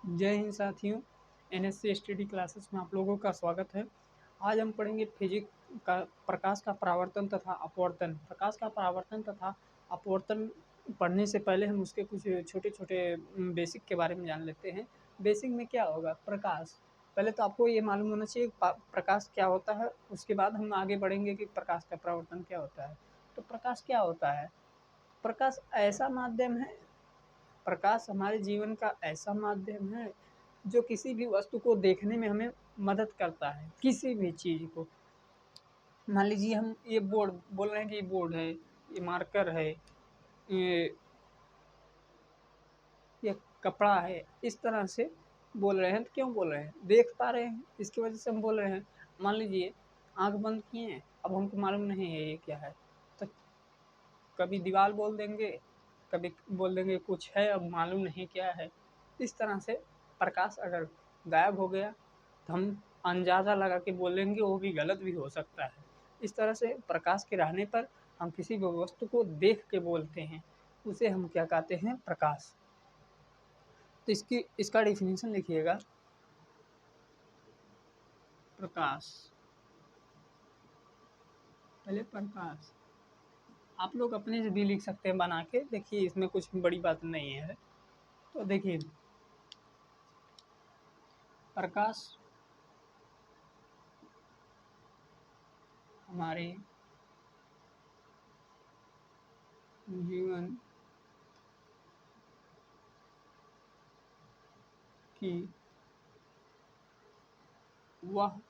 जय हिंद साथियों। NSC study classes में आप लोगों का स्वागत है। आज हम पढ़ेंगे फिजिक्स का प्रकाश का परावर्तन तथा अपवर्तन। प्रकाश का परावर्तन तथा अपवर्तन पढ़ने से पहले हम उसके कुछ छोटे छोटे बेसिक के बारे में जान लेते हैं। बेसिक में क्या होगा? प्रकाश। पहले तो आपको ये मालूम होना चाहिए प्रकाश क्या होता है, उसके बाद हम आगे बढ़ेंगे कि प्रकाश का परावर्तन क्या होता है। तो प्रकाश क्या होता है? प्रकाश ऐसा माध्यम है, प्रकाश हमारे जीवन का ऐसा माध्यम है जो किसी भी वस्तु को देखने में हमें मदद करता है। किसी भी चीज़ को, मान लीजिए हम ये बोर्ड बोल रहे हैं कि ये बोर्ड है, ये मार्कर है, ये ये कपड़ा है, इस तरह से बोल रहे हैं। तो क्यों बोल रहे हैं? देख पा रहे हैं, इसकी वजह से हम बोल रहे हैं। मान लीजिए आंख बंद किए हैं, अब हमको मालूम नहीं है ये क्या है, तो कभी दीवार बोल देंगे, कभी बोल देंगे कुछ है, अब मालूम नहीं क्या है। इस तरह से प्रकाश अगर गायब हो गया तो हम अंदाज़ा लगा के बोलेंगे, वो भी गलत भी हो सकता है। इस तरह से प्रकाश के रहने पर हम किसी भी वस्तु को देख के बोलते हैं, उसे हम क्या कहते हैं? प्रकाश। तो इसका डेफिनेशन लिखिएगा। प्रकाश, पहले प्रकाश आप लोग अपने से भी लिख सकते हैं बना के, देखिए इसमें कुछ बड़ी बात नहीं है। तो देखिए प्रकाश हमारे जीवन की वह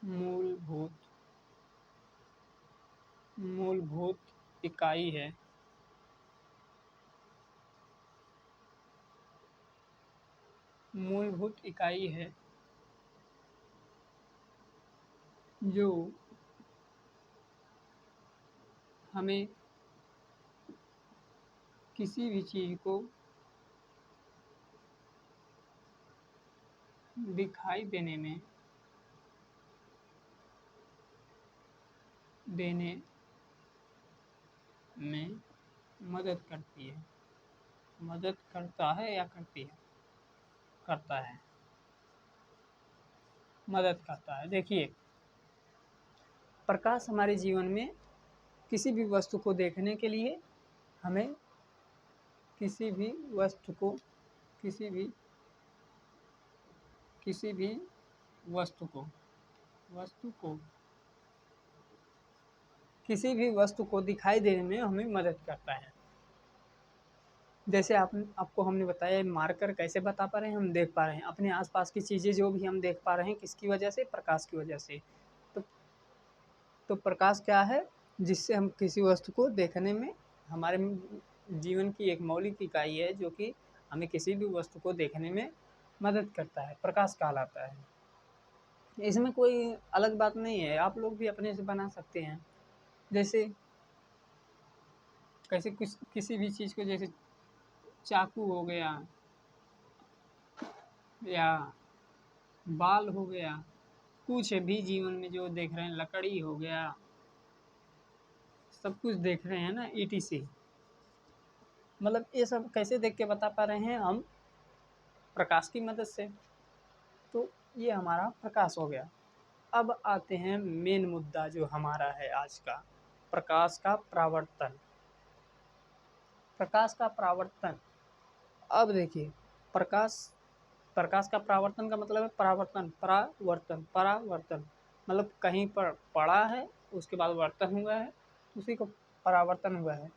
मूलभूत मूलभूत इकाई है मूलभूत इकाई है जो हमें किसी भी चीज़ को दिखाई देने में मदद करती है। मदद करता है या करती है? करता है, मदद करता है। देखिए प्रकाश हमारे जीवन में किसी भी वस्तु को देखने के लिए हमें किसी भी वस्तु को किसी भी किसी भी वस्तु को वस्तु को किसी भी वस्तु को दिखाई देने में हमें मदद करता है। जैसे आपको हमने बताया मार्कर कैसे बता पा रहे हैं, हम देख पा रहे हैं अपने आसपास की चीज़ें जो भी हम देख पा रहे हैं, किसकी वजह से? प्रकाश की वजह से। तो तो प्रकाश क्या है? जिससे हम किसी वस्तु को देखने में, हमारे जीवन की एक मौलिक इकाई है जो कि हमें किसी भी वस्तु को देखने में मदद करता है, प्रकाश कहलाता है। इसमें कोई अलग बात नहीं है, आप लोग भी अपने से बना सकते हैं। जैसे कैसे किसी भी चीज़ को, जैसे चाकू हो गया या बाल हो गया, कुछ भी जीवन में जो देख रहे हैं, लकड़ी हो गया, सब कुछ देख रहे हैं ना, ईटीसी। मतलब ये सब कैसे देख के बता पा रहे हैं हम? प्रकाश की मदद से। तो ये हमारा प्रकाश हो गया। अब आते हैं मेन मुद्दा जो हमारा है आज का, प्रकाश का परावर्तन। प्रकाश का परावर्तन। अब देखिए प्रकाश प्रकाश का परावर्तन का मतलब है परावर्तन, परावर्तन, परावर्तन मतलब कहीं पर पड़ा है, उसके बाद वर्तन हुआ है, उसी को परावर्तन हुआ है।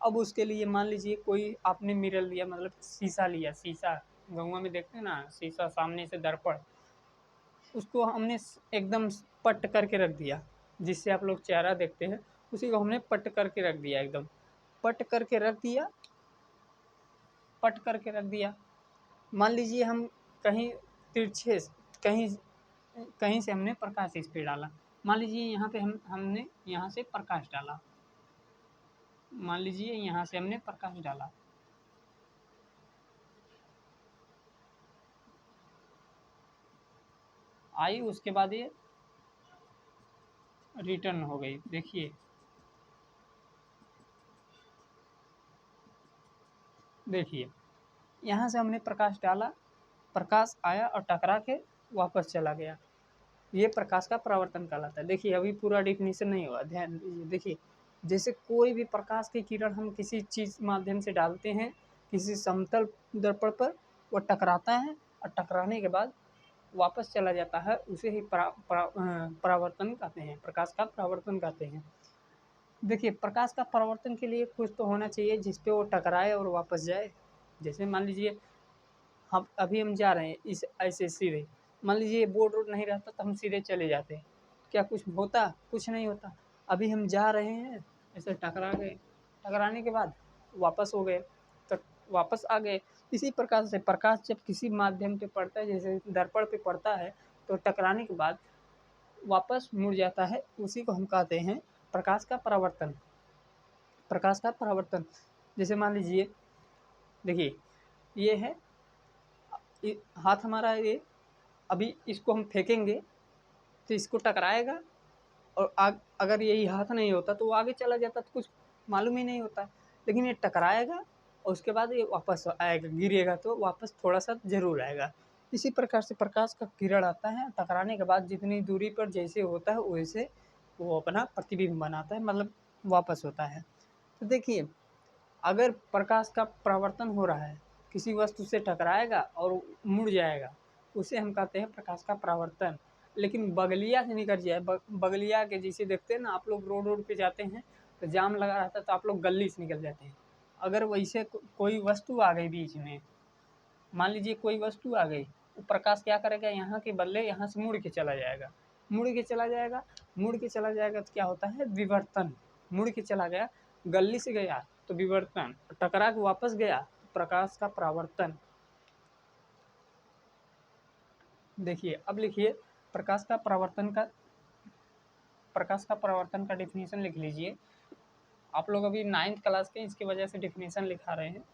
अब उसके लिए मान लीजिए कोई आपने मिरर लिया, मतलब शीशा लिया, शीशा गौवा में देखते हैं ना, शीशा सामने से दर्पण, उसको हमने एकदम पट करके रख दिया, जिससे आप लोग चेहरा देखते हैं, उसी को हमने पट करके रख दिया, एकदम पट करके रख दिया, पट करके रख दिया। मान लीजिए हम कहीं तिरछे, कहीं कहीं से हमने प्रकाश इस पे डाला, मान लीजिए यहाँ पे हमने यहाँ से प्रकाश डाला, मान लीजिए यहाँ से हमने प्रकाश डाला, आई, उसके बाद ये रिटर्न हो गई। देखिए देखिए, यहाँ से हमने प्रकाश डाला, प्रकाश आया और टकरा के वापस चला गया, ये प्रकाश का परावर्तन कहलाता है। देखिए अभी पूरा डिफिनीशन नहीं हुआ, ध्यान दीजिए। देखिए जैसे कोई भी प्रकाश की किरण हम किसी चीज़ माध्यम से डालते हैं किसी समतल दर्पण पर, वो टकराता है और टकराने के बाद वापस चला जाता है, उसे ही परावर्तन कहते हैं, प्रकाश का परावर्तन कहते हैं। देखिए प्रकाश का परावर्तन के लिए कुछ तो होना चाहिए जिस पे वो टकराए और वापस जाए। जैसे मान लीजिए हम जा रहे हैं इस ऐसे सीधे, मान लीजिए बोर्ड रोड नहीं रहता तो हम सीधे चले जाते, क्या कुछ होता? कुछ नहीं होता। अभी हम जा रहे हैं, ऐसे टकरा गए, टकराने के बाद वापस हो गए, तो वापस आ गए। इसी प्रकार से प्रकाश जब किसी माध्यम पे पड़ता है, जैसे दर्पण पे पड़ता है, तो टकराने के बाद वापस मुड़ जाता है, उसी को हम कहते हैं प्रकाश का परावर्तन। प्रकाश का परावर्तन, जैसे मान लीजिए, देखिए ये है हाथ हमारा, ये अभी इसको हम फेंकेंगे तो इसको टकराएगा, और अगर यही हाथ नहीं होता तो वो आगे चला जाता, तो कुछ मालूम ही नहीं होता। लेकिन ये टकराएगा और उसके बाद ये वापस आएगा, गिरेगा तो वापस थोड़ा सा ज़रूर आएगा। इसी प्रकार से प्रकाश का किरण आता है, टकराने के बाद जितनी दूरी पर जैसे होता है वैसे वो अपना प्रतिबिंब बनाता है, मतलब वापस होता है। तो देखिए अगर प्रकाश का परावर्तन हो रहा है, किसी वस्तु से टकराएगा और मुड़ जाएगा, उसे हम कहते हैं प्रकाश का परावर्तन। लेकिन बगलिया से निकल जाए, बगलिया के जैसे देखते हैं ना आप लोग, रोड रोड पे जाते हैं तो जाम लगा रहता है तो आप लोग गली से निकल जाते हैं। अगर वैसे कोई वस्तु आ गई बीच में, मान लीजिए कोई वस्तु आ गई, वो प्रकाश क्या करेगा, यहाँ के बदले यहाँ से मुड़ के चला जाएगा, मुड़ के चला जाएगा, मुड़ के चला जाएगा तो क्या होता है, विवर्तन। मुड़ के चला गया, गली से गया तो विवर्तन, टकरा के वापस गया तो प्रकाश का परावर्तन। देखिए अब लिखिए प्रकाश का परावर्तन का डिफिनीशन लिख लीजिए। आप लोग अभी 9th क्लास के, इसकी वजह से डिफिनीशन लिखा रहे हैं,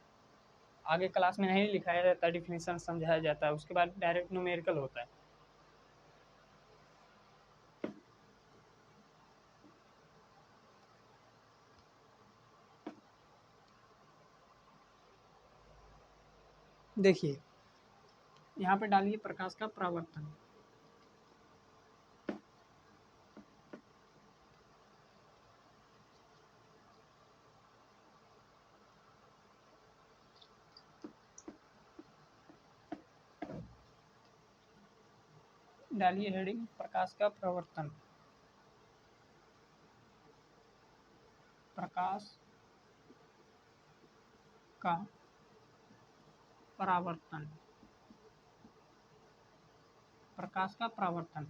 आगे क्लास में नहीं लिखाया जाता, डिफिनीशन समझाया जाता है, उसके बाद डायरेक्ट न्यूमेरिकल होता है। देखिए यहाँ पे डालिए प्रकाश का परावर्तन। डालिए हेडिंग प्रकाश का परावर्तन। प्रकाश का परावर्तन। प्रकाश का परावर्तन।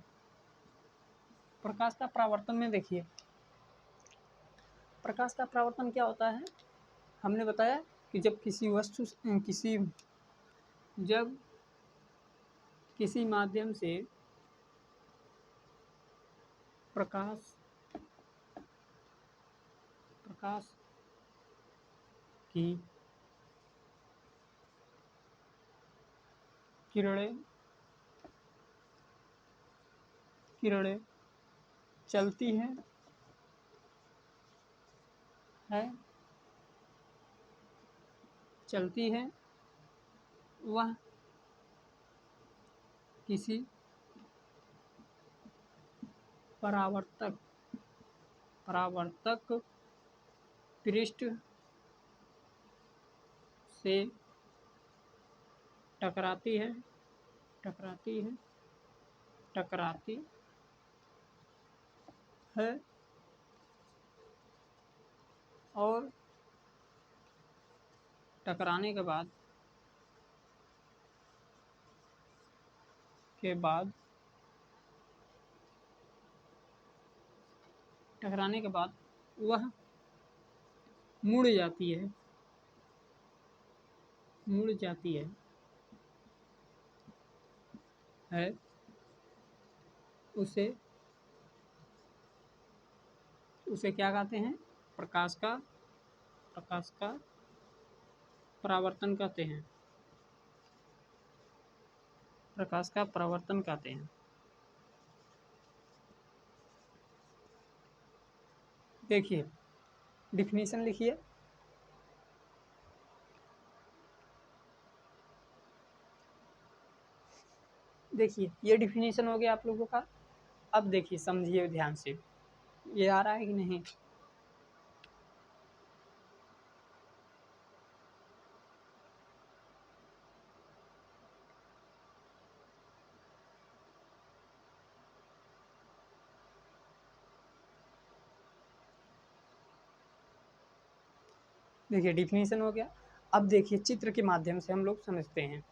प्रकाश का परावर्तन में देखिए, प्रकाश का परावर्तन क्या होता है, हमने बताया कि जब किसी माध्यम से प्रकाश प्रकाश की किरणें किरणें चलती है चलती है, वह किसी परावर्तक परावर्तक पृष्ठ से टकराती है टकराती है टकराती है और टकराने के बाद टकराने के बाद वह मुड़ जाती है है उसे उसे क्या कहते हैं, प्रकाश का परावर्तन कहते हैं। प्रकाश का परावर्तन कहते हैं। देखिए डिफिनीशन लिखिए, देखिए ये डिफिनीशन हो गया आप लोगों का। अब देखिए समझिए ध्यान से, ये आ रहा है कि नहीं। देखिए डिफिनीशन हो गया। अब देखिए चित्र के माध्यम से हम लोग समझते हैं।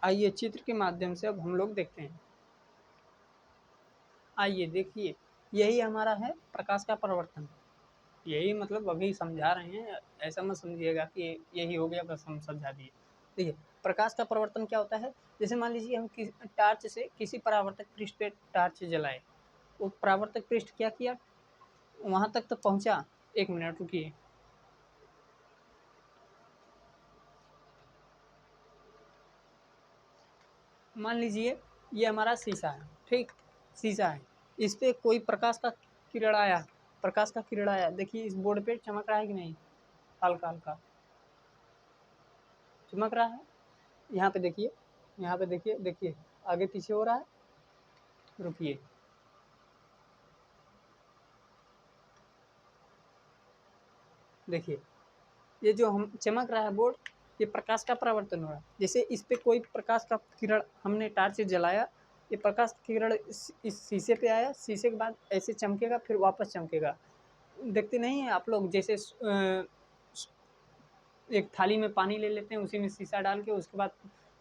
आइए चित्र के माध्यम से अब हम लोग देखते हैं। आइए देखिए, यही हमारा है प्रकाश का परिवर्तन। यही मतलब अभी समझा रहे हैं, ऐसा मत समझिएगा कि यही हो गया बस हम समझा दिए। देखिए प्रकाश का परिवर्तन क्या होता है। जैसे मान लीजिए हम टार्च से किसी परावर्तक पृष्ठ पे टार्च जलाए, वो परावर्तक पृष्ठ क्या किया, वहां तक तो पहुंचा। एक मिनट रुकिए। मान लीजिए ये हमारा शीशा है, ठीक, शीशा है, इस पे कोई प्रकाश का किरण आया, प्रकाश का किरण आया, देखिए इस बोर्ड पे चमक रहा है कि नहीं, हल्का हल्का चमक रहा है। यहाँ पे देखिए, यहाँ पे देखिए, देखिए आगे पीछे हो रहा है। रुकिए, देखिए ये जो हम चमक रहा है बोर्ड, ये प्रकाश का परावर्तन हो रहा है। जैसे इस पे कोई प्रकाश का किरण हमने टार्च से जलाया, ये प्रकाश किरण इस शीशे पे आया, शीशे के बाद ऐसे चमकेगा, फिर वापस चमकेगा। देखते नहीं है आप लोग, जैसे एक थाली में पानी ले लेते हैं, उसी में शीशा डाल के, उसके बाद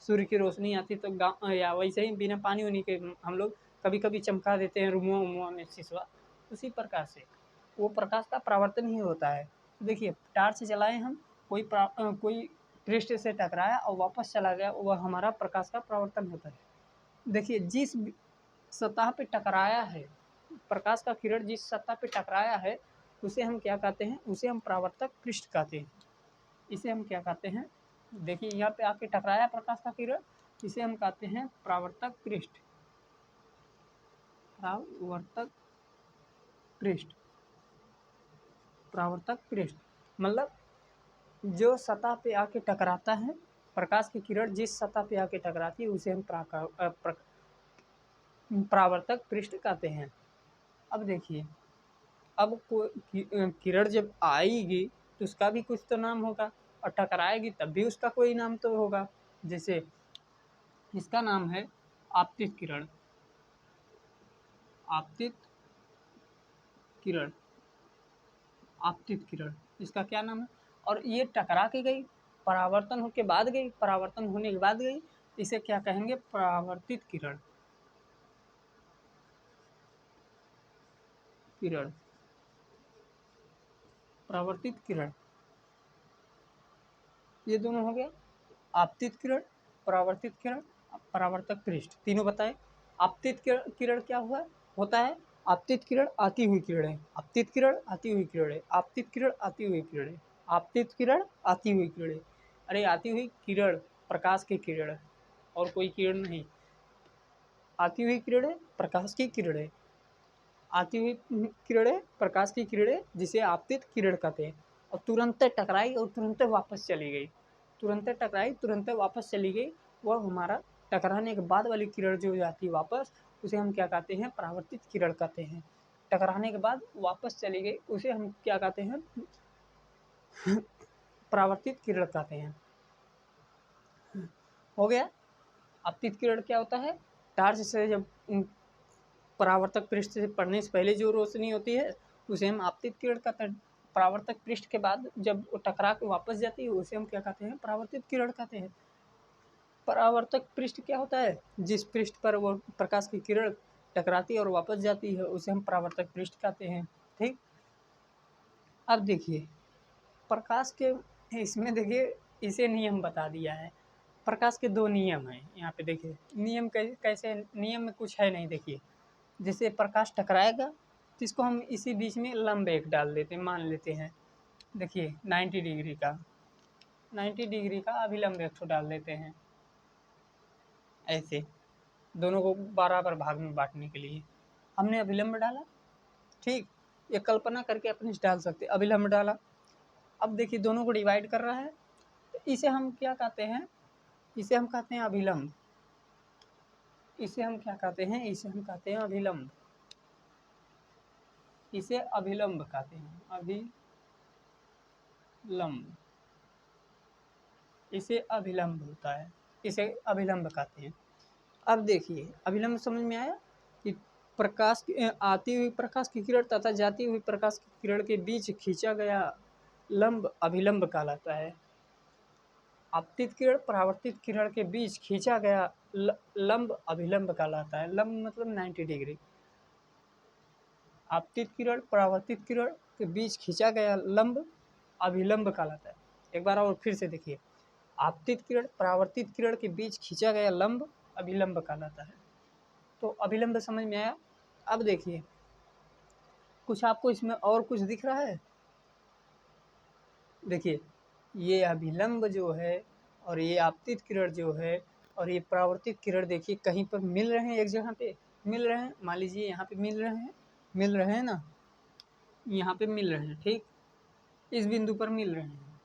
सूर्य की रोशनी आती तो गाँव या वैसे ही बिना पानी उनी के हम लोग कभी कभी चमका देते हैं रूमुआ उमुआ में शीशा। उसी प्रकार से वो प्रकाश का परावर्तन ही होता है। देखिए टार्च जलाए हम, कोई पृष्ठ से टकराया और वापस चला गया, वह हमारा प्रकाश का परावर्तन होता है। देखिए जिस सतह पे टकराया है, प्रकाश का किरण जिस सतह पे टकराया है, उसे हम क्या कहते हैं, उसे हम परावर्तक पृष्ठ कहते हैं। इसे हम क्या कहते हैं, देखिए यहाँ पे आके टकराया प्रकाश का किरण, इसे हम कहते हैं परावर्तक पृष्ठ। परावर्तक पृष्ठ, परावर्तक पृष्ठ मतलब जो सतह पे आके टकराता है, प्रकाश की किरण जिस सतह पे आके टकराती है उसे हम परावर्तक पृष्ठ कहते हैं। अब देखिए, अब किरण जब आएगी तो उसका भी कुछ तो नाम होगा, और टकराएगी तब भी उसका कोई नाम तो होगा। जैसे इसका नाम है आपतित किरण, आपतित किरण, आपतित किरण, इसका क्या नाम है। और ये टकरा के गई, परावर्तन होके बाद गई, परावर्तन होने के बाद गई, इसे क्या कहेंगे, परावर्तित किरण, किरण, परावर्तित किरण। ये दोनों हो गया, आपतित किरण, परावर्तित किरण, परावर्तक पृष्ठ, तीनों बताए। आपतित किरण क्या हुआ होता है, आपतित किरण आती हुई किरण है, आपतित किरण आती हुई किरण है, आपतित किरण आती हुई किरण है, आपतित किरण आती हुई किरण है। अरे आती हुई किरण, प्रकाश की किरण, और कोई किरण नहीं, आती हुई किरण है, प्रकाश की किरण है, आती हुई किरणें, प्रकाश की किरणें, जिसे आपतित किरण कहते हैं। और तुरंत टकराई और तुरंत वापस चली गई, तुरंत टकराई तुरंत वापस चली गई, वह हमारा टकराने के बाद वाली किरण जो जाती है वापस, उसे हम क्या कहते हैं, परावर्तित किरण कहते हैं। टकराने के बाद वापस चली गई उसे हम क्या कहते हैं, परावर्तित किरण कहते हैं। हो गया। आपतित किरण क्या होता है, टार्च से जब परावर्तक पृष्ठ से पढ़ने से पहले जो रोशनी होती है उसे हम आपतित किरण कहते हैं। परावर्तक पृष्ठ के बाद जब टकरा के वापस जाती है उसे हम क्या कहते हैं, परावर्तित किरण कहते हैं। परावर्तक पृष्ठ क्या होता है, जिस पृष्ठ पर वो प्रकाश की किरण टकराती है और वापस जाती है उसे हम परावर्तक पृष्ठ कहते हैं। ठीक, अब देखिए प्रकाश के इसमें देखिए इसे नियम बता दिया है। प्रकाश के दो नियम हैं यहाँ पे देखिए। नियम कैसे, नियम में कुछ है नहीं देखिए। जैसे प्रकाश टकराएगा तो इसको हम इसी बीच में लंब एक डाल देते हैं, मान लेते हैं देखिए 90 डिग्री का, 90 डिग्री का अभिलंब एक ठो डाल देते हैं ऐसे, दोनों को बराबर भाग में बांटने के लिए हमने अभिलंब डाला। ठीक, ये कल्पना करके अपने डाल सकते, अभिलंब डाला। अब देखिए दोनों को डिवाइड कर रहा है, तो इसे हम क्या कहते हैं, इसे हम कहते हैं अभिलंब। इसे हम क्या कहते हैं, इसे हम कहते हैं अभिलंब। इसे अभिलंब कहते हैं, अभिलंब। इसे अभिलंब होता है, इसे अभिलंब कहते हैं। अब देखिए अभिलंब समझ में आया कि प्रकाश आती हुई प्रकाश की किरण तथा जाती हुई प्रकाश की किरण के बीच खींचा गया लंब अभिलंब कहलाता है। आपतित किरण परावर्तित किरण के बीच खींचा गया लंब अभिलंब कहलाता है। लंब मतलब 90 डिग्री। आपतित किरण परावर्तित किरण के बीच खींचा गया लंब अभिलंब कहलाता है। एक बार और फिर से देखिए, आपतित किरण परावर्तित किरण के बीच खींचा गया लंब अभिलंब कहलाता है। तो अभिलंब समझ में आया। अब देखिए कुछ आपको इसमें और कुछ दिख रहा है। देखिए ये अभिलंब जो है और ये आपतित किरण जो है और ये परावर्तित किरण देखिए कहीं पर मिल रहे हैं, एक जगह पे मिल रहे हैं। मान लीजिए यहाँ पे मिल रहे हैं ना, यहाँ पे मिल रहे हैं। ठीक, इस बिंदु पर मिल रहे हैं,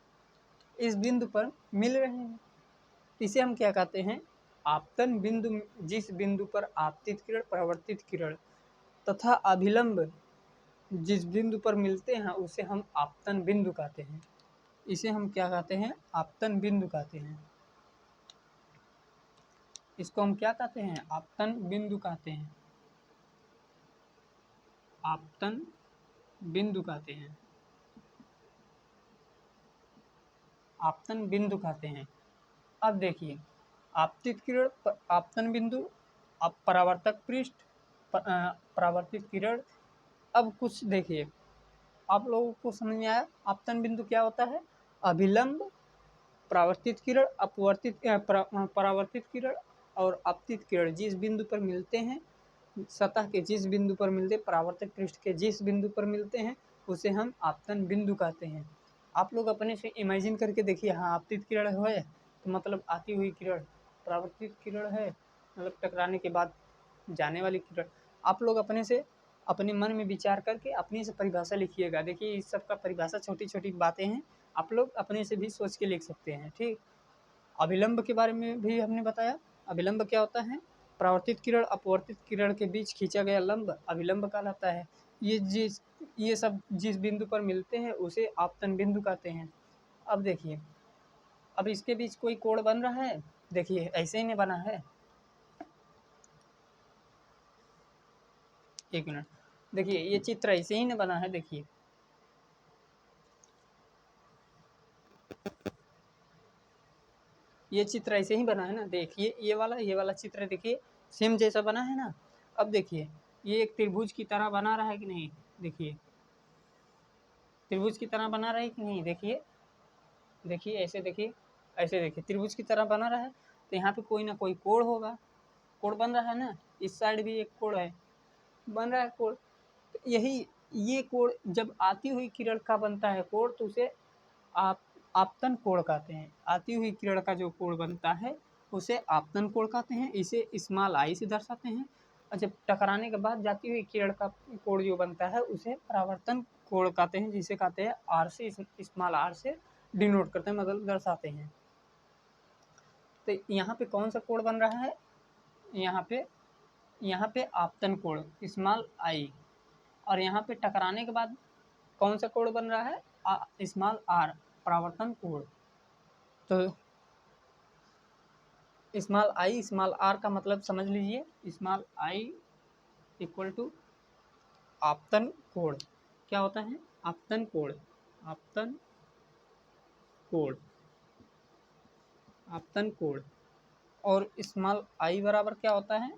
इस बिंदु पर मिल रहे हैं। इसे हम क्या कहते हैं, आपतन बिंदु। जिस बिंदु पर आपतित किरण परावर्तित किरण तथा अभिलंब जिस बिंदु पर मिलते हैं उसे हम आपतन बिंदु कहते हैं। इसे हम क्या कहते हैं, आपतन बिंदु कहते हैं। इसको हम क्या कहते हैं, आपतन बिंदु कहते हैं। आपतन बिंदु कहते हैं, आपतन बिंदु कहते हैं। अब देखिए आपतित किरण आपतन बिंदु, अब परावर्तक पृष्ठ परावर्तित किरण। अब कुछ देखिए आप लोगों को समझ में आया आपतन बिंदु क्या होता है। अभिलंब, परावर्तित किरण, अपवर्तित परावर्तित किरण और आपतित किरण जिस बिंदु पर मिलते हैं, सतह के जिस बिंदु पर मिलते हैं, परावर्तक पृष्ठ के जिस बिंदु पर मिलते हैं उसे हम आपतन बिंदु कहते हैं। आप लोग अपने से इमेजिन करके देखिए, हाँ आपतित किरण है तो मतलब आती हुई किरण, परावर्तित किरण है मतलब टकराने के बाद जाने वाली किरण। आप लोग अपने से अपने मन में विचार करके अपनी से परिभाषा लिखिएगा। देखिए इस सब का परिभाषा छोटी छोटी बातें हैं, आप लोग अपने से भी सोच के लिख सकते हैं। ठीक, अभिलंब के बारे में भी हमने बताया। अभिलंब क्या होता है, परावर्तित किरण अपवर्तित किरण के बीच खींचा गया लंब अभिलंब कहलाता है। ये सब जिस बिंदु पर मिलते हैं उसे आपतन बिंदु कहते हैं। अब देखिए अब इसके बीच कोई कोण बन रहा है, देखिए ऐसे ही नहीं बना है। एक मिनट, देखिए ये चित्र ऐसे ही नहीं बना है। देखिए ये चित्र ऐसे ही बना है ना। देखिए ये वाला चित्र देखिए सेम जैसा बना है ना। अब देखिए ये एक त्रिभुज की तरह बना रहा है कि नहीं, देखिए त्रिभुज की तरह बना रहा है कि नहीं। देखिए देखिए ऐसे देखिए, ऐसे देखिए त्रिभुज की तरह बना रहा है तो यहाँ पे कोई ना कोई कोण होगा। कोण बन रहा है ना, इस साइड भी एक कोण है, बन रहा है कोण। तो यही ये कोण जब आती हुई किरण का बनता है कोण तो उसे आप आपतन कोण कहते हैं। आती हुई किरण का जो कोण बनता है उसे आपतन कोण कहते हैं। इसे स्मॉल आई से दर्शाते हैं। और जब टकराने के बाद जाती हुई किरण का कोण जो बनता है उसे परावर्तन कोण कहते हैं, जिसे कहते हैं आर से, स्मॉल आर से डिनोट करते हैं, मतलब दर्शाते हैं। तो यहाँ पे कौन सा कोण बन रहा है, यहाँ पे आपतन कोण स्मॉल आई, और यहाँ पे टकराने के बाद कौन सा कोण बन रहा है, स्मॉल आर, परावर्तन कोण। तो स्मॉल आर का मतलब समझ लीजिए, स्मॉल आई इक्वल टू आपतन कोण। क्या होता है, आपतन कोण, आपतन कोण, आपतन कोण। और स्मॉल आई बराबर क्या होता है,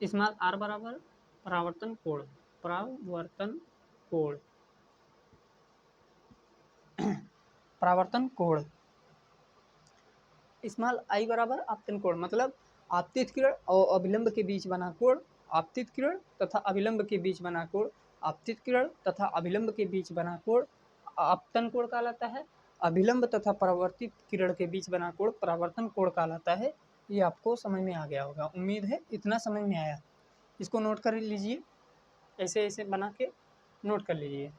स्मॉल आर बराबर परावर्तन कोण, परावर्तन कोण। परावर्तन कोण, स्मॉल आई बराबर आपतन कोण, मतलब आपतित किरण और अभिलंब के बीच बना कोण, आपतित किरण तथा अभिलंब के बीच बना कोण, आपतित किरण तथा अभिलंब के बीच बना कोण आपतन कोण कहलाता है। अभिलंब तथा परावर्तित किरण के बीच बना कोण परावर्तन कोण कहलाता है। ये आपको समझ में आ गया होगा, उम्मीद है इतना समझ में आया। इसको नोट कर लीजिए, ऐसे ऐसे बना के नोट कर लीजिए।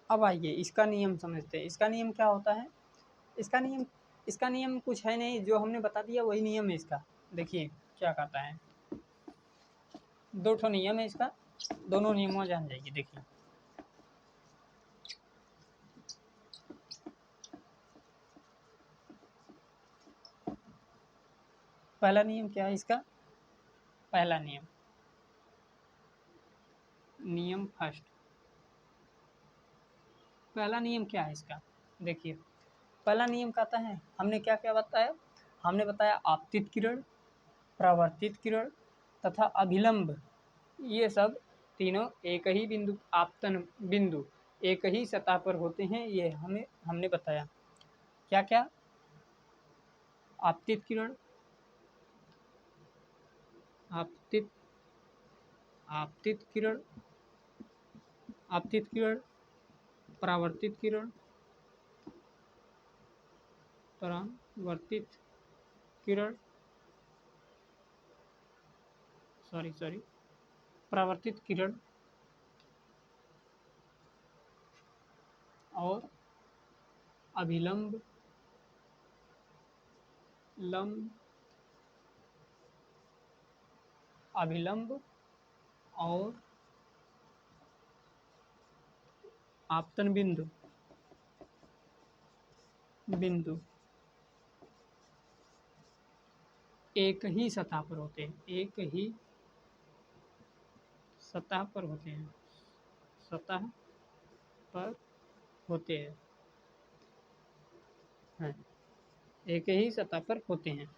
अब आइए इसका नियम समझते हैं। इसका नियम क्या होता है? इसका नियम कुछ है नहीं, जो हमने बता दिया वही नियम है इसका। देखिए क्या कहता है, दो ठो नियम है इसका, दोनों नियमों जान जाइए। देखिए पहला नियम क्या है इसका? पहला नियम, नियम फर्स्ट, पहला नियम क्या है इसका? देखिए पहला नियम कहता है, हमने क्या क्या बताया? हमने बताया आपतित किरण, परावर्तित किरण तथा अभिलंब, ये सब तीनों एक ही बिंदु, आपतन बिंदु एक ही सतह पर होते हैं। ये हमने बताया। क्या क्या? आपतित किरण, आपतित आपतित किरण, आपतित किरण, परावर्तित किरण, परावर्तित किरण, सॉरी परावर्तित किरण और अभिलंब लंब अभिलंब और आपतन बिंदु बिंदु एक ही सतह पर होते हैं, एक ही सतह पर होते हैं, सतह पर होते हैं, एक ही सतह पर होते हैं।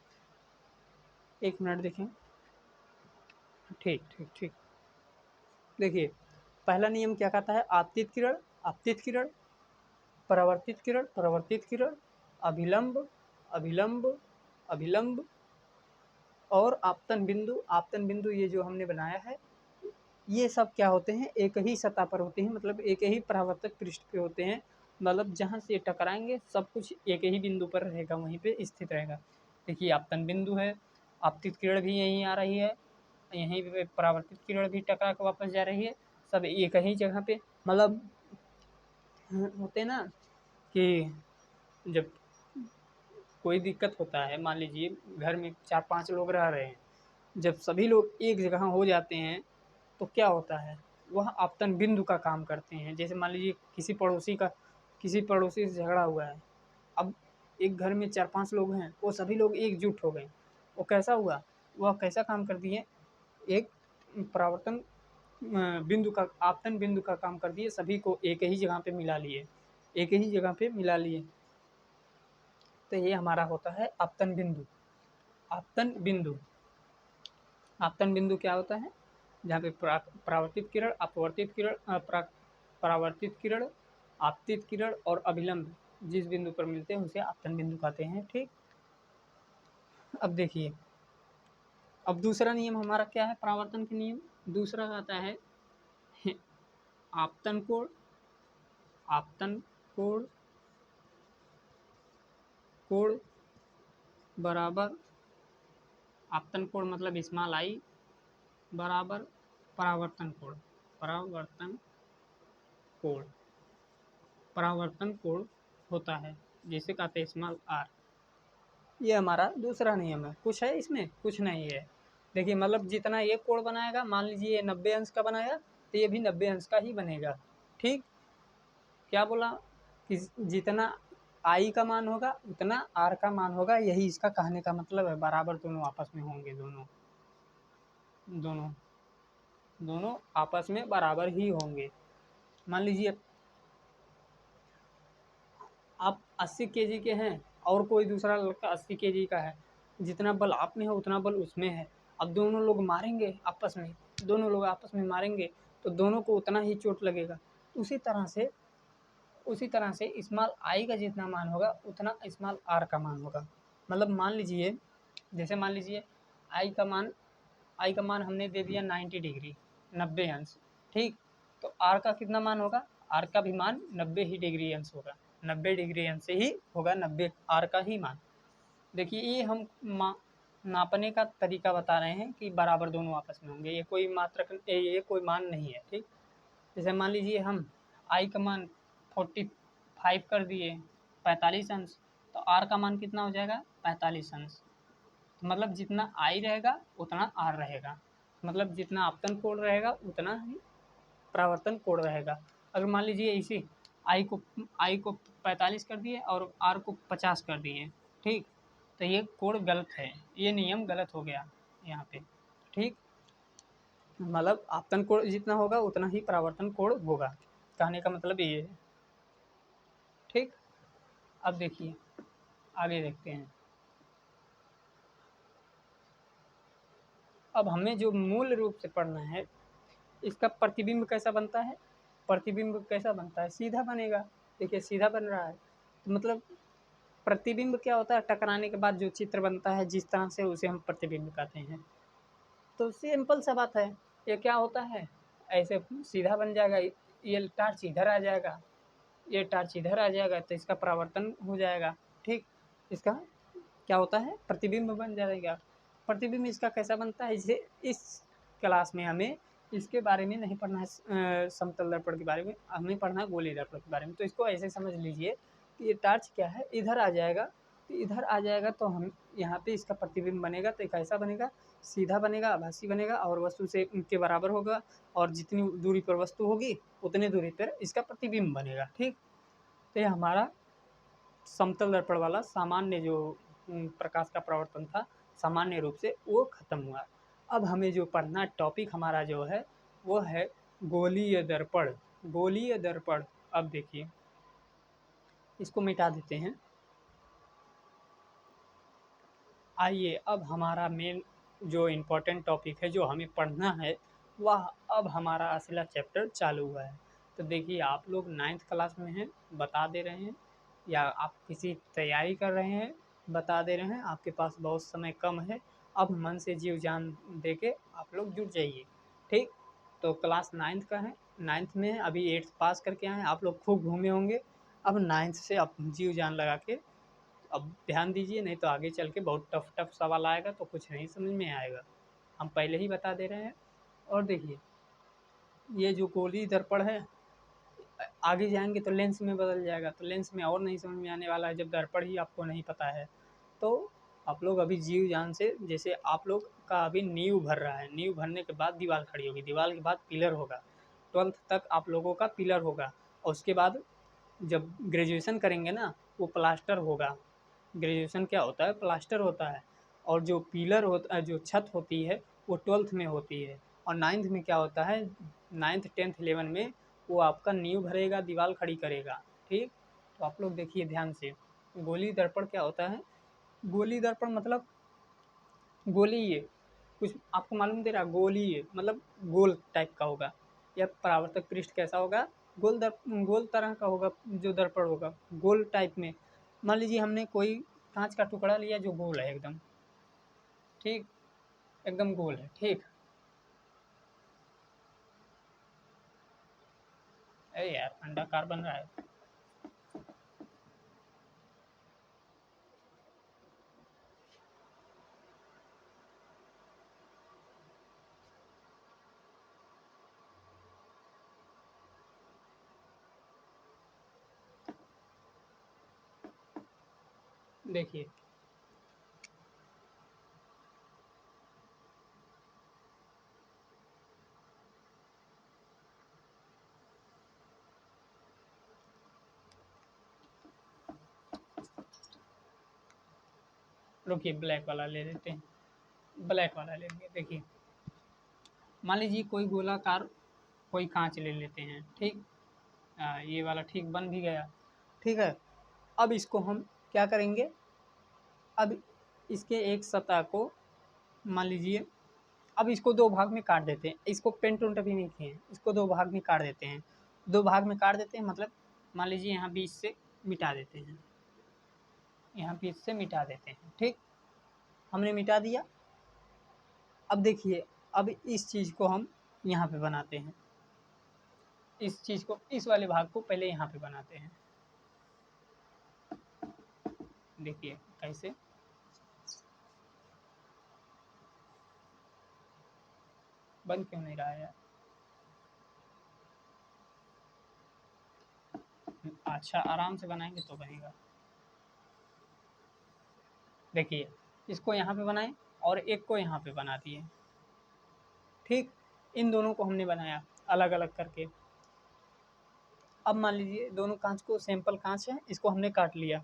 एक मिनट देखें, ठीक ठीक ठीक। देखिए पहला नियम क्या कहता है? आपतित किरण, आपतित किरण, परावर्तित किरण, परावर्तित किरण, अभिलंब अभिलंब अभिलंब और आपतन बिंदु, आपतन बिंदु, ये जो हमने बनाया है ये सब क्या होते हैं? एक ही सतह पर होते हैं, मतलब एक ही परावर्तक पृष्ठ पे होते हैं। मतलब जहाँ से टकराएंगे सब कुछ एक ही बिंदु पर रहेगा, वहीं पे स्थित रहेगा। देखिए आपतन बिंदु है, आपतित किरण भी यहीं आ रही है, यहीं पे परावर्तित किरण भी टकरा के वापस जा रही है, सब एक ही जगह पे। मतलब होते ना कि जब कोई दिक्कत होता है, मान लीजिए घर में 4-5 लोग रह रहे हैं, जब सभी लोग एक जगह हो जाते हैं तो क्या होता है? वह आपतन बिंदु का काम करते हैं। जैसे मान लीजिए किसी पड़ोसी से झगड़ा हुआ है, अब एक घर में 4-5 लोग हैं, वो सभी लोग एकजुट हो गए, वो कैसा हुआ? वह कैसा काम कर दिए? एक परावर्तन बिंदु का, आपतन बिंदु का काम कर दिए, सभी को एक ही जगह पे मिला लिए, एक ही जगह पे मिला लिए। तो ये हमारा होता है आपतन बिंदु। आपतन बिंदु, आपतन बिंदु क्या होता है? जहाँ पे परावर्तित किरण, अपवर्तित किरण, परावर्तित किरण, आपतित किरण और अभिलंब जिस बिंदु पर मिलते हैं उसे आपतन बिंदु कहते हैं। ठीक। अब देखिए, अब दूसरा नियम हमारा क्या है परावर्तन के नियम? दूसरा आता है आपतन कोण, आपतन कोण कोण बराबर, आपतन कोण मतलब स्मॉल आई बराबर परावर्तन कोण, परावर्तन कोण, परावर्तन कोण होता है जिसे कहते हैं स्मॉल आर। ये हमारा दूसरा नियम है। कुछ है इसमें? कुछ नहीं है। देखिए मतलब जितना ये कोण बनाएगा, मान लीजिए ये 90 अंश का बनाया तो ये भी 90 अंश का ही बनेगा। ठीक। क्या बोला? कि जितना आई का मान होगा उतना आर का मान होगा, यही इसका कहने का मतलब है। बराबर दोनों आपस में होंगे, दोनों दोनों दोनों आपस में बराबर ही होंगे। मान लीजिए आप 80 केजी के हैं और कोई दूसरा लड़का 80 केजी का है, जितना बल आप में है उतना बल उसमें है। अब दोनों लोग मारेंगे आपस में, दोनों लोग आपस में मारेंगे तो दोनों को उतना ही चोट लगेगा। उसी तरह से स्मॉल आई का जितना मान होगा उतना स्मॉल आर का मान होगा। मतलब मान लीजिए, जैसे मान लीजिए आई का मान हमने दे दिया 90 डिग्री, 90 अंश, ठीक। तो आर का कितना मान होगा? आर का भी मान 90 ही डिग्री अंश होगा, 90 डिग्री अंश ही होगा, 90 आर का ही मान। देखिए ये हम नापने का तरीका बता रहे हैं कि बराबर दोनों आपस में होंगे, ये कोई मात्रक, ये कोई मान नहीं है, ठीक। जैसे मान लीजिए हम आई का मान 45 कर दिए, 45 अंश, तो आर का मान कितना हो जाएगा? 45 अंश। तो मतलब जितना आई रहेगा उतना आर रहेगा, मतलब जितना आपतन कोण रहेगा उतना ही परावर्तन कोण रहेगा। अगर मान लीजिए इसी आई को 45 कर दिए और आर को 50 कर दिए, ठीक, तो ये कोण गलत है, ये नियम गलत हो गया यहाँ पे, ठीक। मतलब आपतन कोण जितना होगा उतना ही परावर्तन कोण होगा, कहने का मतलब ये है, ठीक। अब देखिए आगे देखते हैं। अब हमें जो मूल रूप से पढ़ना है, इसका प्रतिबिंब कैसा बनता है? प्रतिबिंब कैसा बनता है? सीधा बनेगा। देखिए सीधा बन रहा है, तो मतलब प्रतिबिंब क्या होता है? टकराने के बाद जो चित्र बनता है जिस तरह से, उसे हम प्रतिबिंब कहते हैं। तो सिंपल सा बात है, ये क्या होता है, ऐसे सीधा बन जाएगा, ये टार्च इधर आ जाएगा, ये टार्च इधर आ जाएगा, तो इसका परावर्तन हो जाएगा, ठीक। इसका क्या होता है? प्रतिबिंब बन जाएगा। प्रतिबिंब इसका कैसा बनता है, इसे इस क्लास में हमें इसके बारे में नहीं पढ़ना है, समतल दर्पण के बारे में हमें पढ़ना है, गोली दर्पण के बारे में। तो इसको ऐसे समझ लीजिए कि ये टार्च क्या है, इधर आ जाएगा, तो इधर आ जाएगा तो हम यहाँ पे इसका प्रतिबिंब बनेगा, तो कैसा बनेगा? सीधा बनेगा, आभासी बनेगा और वस्तु से के बराबर होगा, और जितनी दूरी पर वस्तु होगी उतनी दूरी पर इसका प्रतिबिंब बनेगा, ठीक। तो ये हमारा समतल दर्पण वाला सामान्य जो प्रकाश का प्रवर्तन था सामान्य रूप से, वो खत्म हुआ। अब हमें जो पढ़ना टॉपिक हमारा जो है वो है गोलीय दर्पण। गोलीय दर्पण, अब देखिए इसको मिटा देते हैं। आइए अब हमारा मेन जो इम्पोर्टेंट टॉपिक है जो हमें पढ़ना है, वह अब हमारा असला चैप्टर चालू हुआ है। तो देखिए आप लोग 9th क्लास में हैं, बता दे रहे हैं, या आप किसी तैयारी कर रहे हैं, बता दे रहे हैं, आपके पास बहुत समय कम है, अब मन से जीव जान दे के आप लोग जुट जाइए, ठीक। तो क्लास 9th का है, 9th में है, अभी 8th पास करके आए हैं, आप लोग खूब घूमे होंगे, अब 9th से आप जीव जान लगा के अब ध्यान दीजिए, नहीं तो आगे चल के बहुत टफ टफ सवाल आएगा तो कुछ नहीं समझ में आएगा, हम पहले ही बता दे रहे हैं। और देखिए ये जो गोली दर्पण है, आगे जाएंगे तो लेंस में बदल जाएगा, तो लेंस में और नहीं समझ में आने वाला है जब दर्पण ही आपको नहीं पता है। तो आप लोग अभी जीव जान से, जैसे आप लोग का अभी नींव भर रहा है, नींव भरने के बाद दीवार खड़ी होगी, दीवार के बाद पिलर होगा, 12th तक आप लोगों का पिलर होगा, और उसके बाद जब ग्रेजुएशन करेंगे ना, वो प्लास्टर होगा। ग्रेजुएशन क्या होता है? प्लास्टर होता है। और जो पिलर होता है, जो छत होती है, वो 12th में होती है। और 9th में क्या होता है? 9th 10th 11 में वो आपका नींव भरेगा, दीवार खड़ी करेगा, ठीक। तो आप लोग देखिए ध्यान से, गोली दर्पण क्या होता है? गोली दर्पण मतलब गोली, ये कुछ आपको मालूम दे रहा, गोली ये मतलब गोल टाइप का होगा, या परावर्तक पृष्ठ कैसा होगा? गोल तरह का होगा, जो दर्पण होगा गोल टाइप में। मान लीजिए हमने कोई कांच का टुकड़ा लिया जो गोल है एकदम, ठीक, एकदम गोल है, ठीक। अरे यार अंडाकार बन रहा है। देखिए रुकिए, ब्लैक वाला ले लेते हैं, ब्लैक वाला लेंगे। देखिए मान लीजिए कोई गोलाकार कोई कांच ले लेते हैं, ठीक। ये वाला ठीक बन भी गया, ठीक है। अब इसको हम क्या करेंगे, अब इसके एक सतह को मान लीजिए, अब इसको दो भाग में काट देते हैं, इसको पेंट उंट भी नहीं किए हैं, इसको दो भाग में काट देते हैं, दो भाग में काट देते हैं मतलब मान लीजिए यहाँ बीच से मिटा देते हैं, यहाँ बीच से मिटा देते हैं। ठीक, हमने मिटा दिया। अब देखिए, अब इस चीज़ को हम यहाँ पे बनाते हैं, इस चीज़ को, इस वाले भाग को पहले यहाँ पे बनाते हैं। देखिए कैसे, बन क्यों नहीं रहा है यार? अच्छा, आराम से बनाएंगे तो बनेगा। देखिए, इसको यहाँ पे बनाए और एक को यहाँ पे बना दिए। ठीक, इन दोनों को हमने बनाया अलग अलग करके। अब मान लीजिए दोनों कांच को, सैंपल कांच है, इसको हमने काट लिया।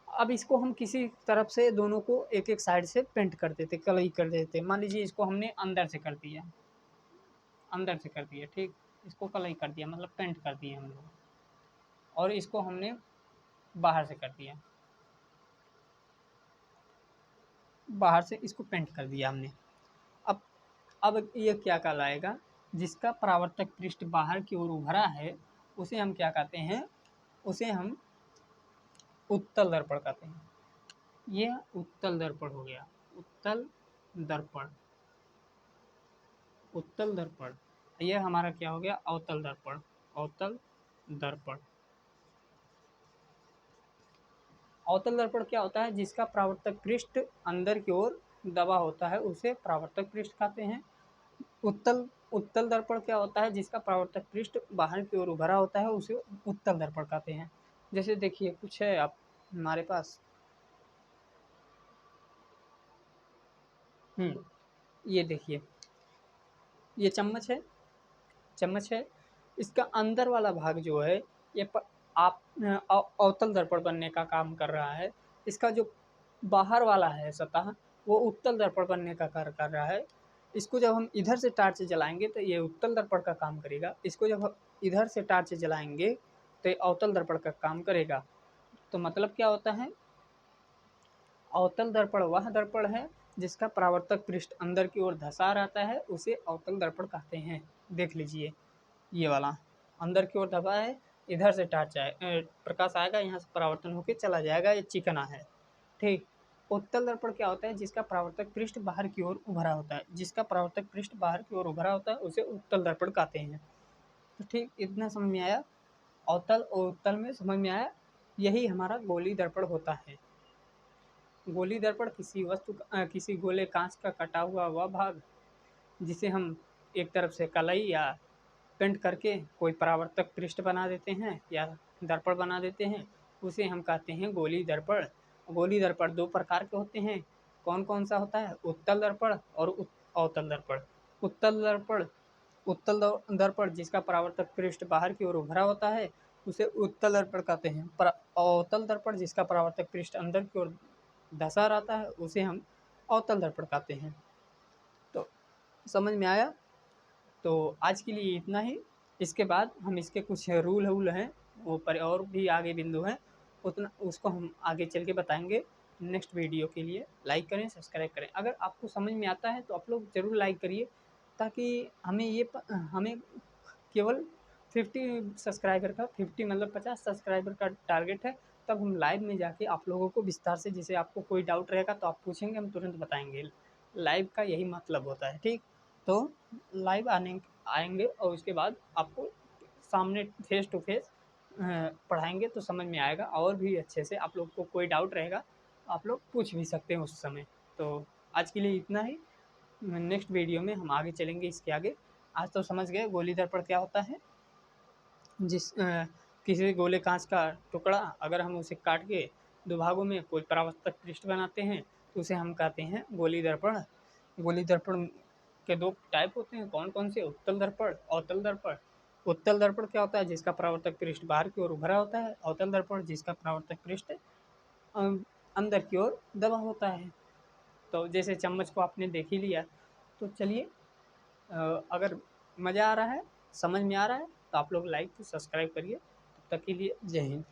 अब इसको हम किसी तरफ से दोनों को एक एक साइड से पेंट कर देते, कलई कर देते। मान लीजिए इसको हमने अंदर से कर दिया, अंदर से कर दिया। ठीक, इसको कलई कर दिया मतलब पेंट कर दिया हम लोग, और इसको हमने बाहर से कर दिया, बाहर से इसको पेंट कर दिया हमने। अब अब ये क्या कहलाएगा, जिसका परावर्तक पृष्ठ बाहर की ओर उभरा है उसे हम क्या कहते हैं, उसे हम उत्तल दर्पण कहते हैं। ये उत्तल दर्पण हो गया, उत्तल दर्पण, उत्तल दर्पण। यह हमारा क्या हो गया, अवतल दर्पण, अवतल दर्पण। अवतल दर्पण क्या होता है, जिसका परावर्तक पृष्ठ अंदर की ओर दबा होता है उसे परावर्तक पृष्ठ कहते हैं। उत्तल उत्तल दर्पण क्या होता है, जिसका परावर्तक पृष्ठ बाहर की ओर उभरा होता है उसे उत्तल दर्पण कहते हैं। जैसे देखिए कुछ है आप हमारे पास, ये देखिए, ये चम्मच है, चम्मच है, इसका अंदर वाला भाग जो है ये आप अवतल दर्पण बनने का काम कर रहा है। इसका जो बाहर वाला है सतह, वो उत्तल दर्पण बनने का कार्य कर रहा है। इसको जब हम इधर से टार्च जलाएंगे तो ये उत्तल दर्पण का काम करेगा, इसको जब हम इधर से टार्च जलाएंगे तो ये अवतल दर्पण का काम करेगा। तो मतलब क्या होता है, अवतल दर्पण वह दर्पण है जिसका परावर्तक पृष्ठ अंदर की ओर धंसा रहता है उसे अवतल दर्पण कहते हैं। देख लीजिए, ये वाला अंदर की ओर दबा है, इधर से टार्च प्रकाश आएगा, यहाँ से परावर्तन होकर चला जाएगा, ये चिकना है। ठीक, उत्तल दर्पण क्या होता है, जिसका परावर्तक पृष्ठ बाहर की ओर उभरा होता है, जिसका परावर्तक पृष्ठ बाहर की ओर उभरा होता है उसे उत्तल दर्पण कहते हैं। तो ठीक, इतना समझ में आया, अवतल और उत्तल में समझ में आया। यही हमारा गोली दर्पण होता है। गोली दर्पण किसी वस्तु किसी गोले कांच का कटा हुआ वह भाग जिसे हम एक तरफ से कलई या पेंट करके कोई परावर्तक पृष्ठ बना देते हैं या दर्पण बना देते हैं, उसे हम कहते हैं गोली दर्पण। गोली दर्पण दो प्रकार के होते हैं, कौन कौन सा होता है, उत्तल दर्पण और अवतल दर्पण। उत्तल दर्पण, उत्तल दर्पण जिसका परावर्तक पृष्ठ बाहर की ओर उभरा होता है उसे उत्तल दर्पण कहते हैं। अवतल दर्पण जिसका परावर्तक पृष्ठ अंदर की ओर धंसा रहता है उसे हम अवतल दर्पण कहते हैं। तो समझ में आया। तो आज के लिए इतना ही। इसके बाद हम इसके कुछ रूल वूल हैं वो पर, और भी आगे बिंदु हैं, उतना उसको हम आगे चल के बताएंगे। नेक्स्ट वीडियो के लिए लाइक करें, सब्सक्राइब करें। अगर आपको समझ में आता है तो आप लोग ज़रूर लाइक करिए, ताकि हमें केवल 50 सब्सक्राइबर का, 50 मतलब 50 सब्सक्राइबर का टारगेट है। तब हम लाइव में जाके आप लोगों को विस्तार से, जैसे आपको कोई डाउट रहेगा तो आप पूछेंगे, हम तुरंत बताएंगे। लाइव का यही मतलब होता है। ठीक, तो लाइव आएंगे और उसके बाद आपको सामने फेस टू फेस पढ़ाएंगे तो समझ में आएगा, और भी अच्छे से। आप लोग को कोई डाउट रहेगा आप लोग पूछ भी सकते हैं उस समय। तो आज के लिए इतना ही, नेक्स्ट वीडियो में हम आगे चलेंगे इसके आगे। आज तो समझ गए गोली दर्पण क्या होता है। किसी गोले कांच का टुकड़ा अगर हम उसे काट के दो भागों में कोई परावर्तक पृष्ठ बनाते हैं तो उसे हम कहते हैं गोली दर्पण। गोली दर्पण के दो टाइप होते हैं, कौन कौन से, उत्तल दर्पण, अवतल दर्पण। उत्तल दर्पण क्या होता है, जिसका परावर्तक पृष्ठ बाहर की ओर उभरा होता है। अवतल दर्पण जिसका परावर्तक पृष्ठ अंदर की ओर दबा होता है। तो जैसे चम्मच को आपने देख ही लिया। तो चलिए, अगर मज़ा आ रहा है, समझ में आ रहा है तो आप लोग लाइक सब्सक्राइब करिए। तब तक के लिए जय हिंद।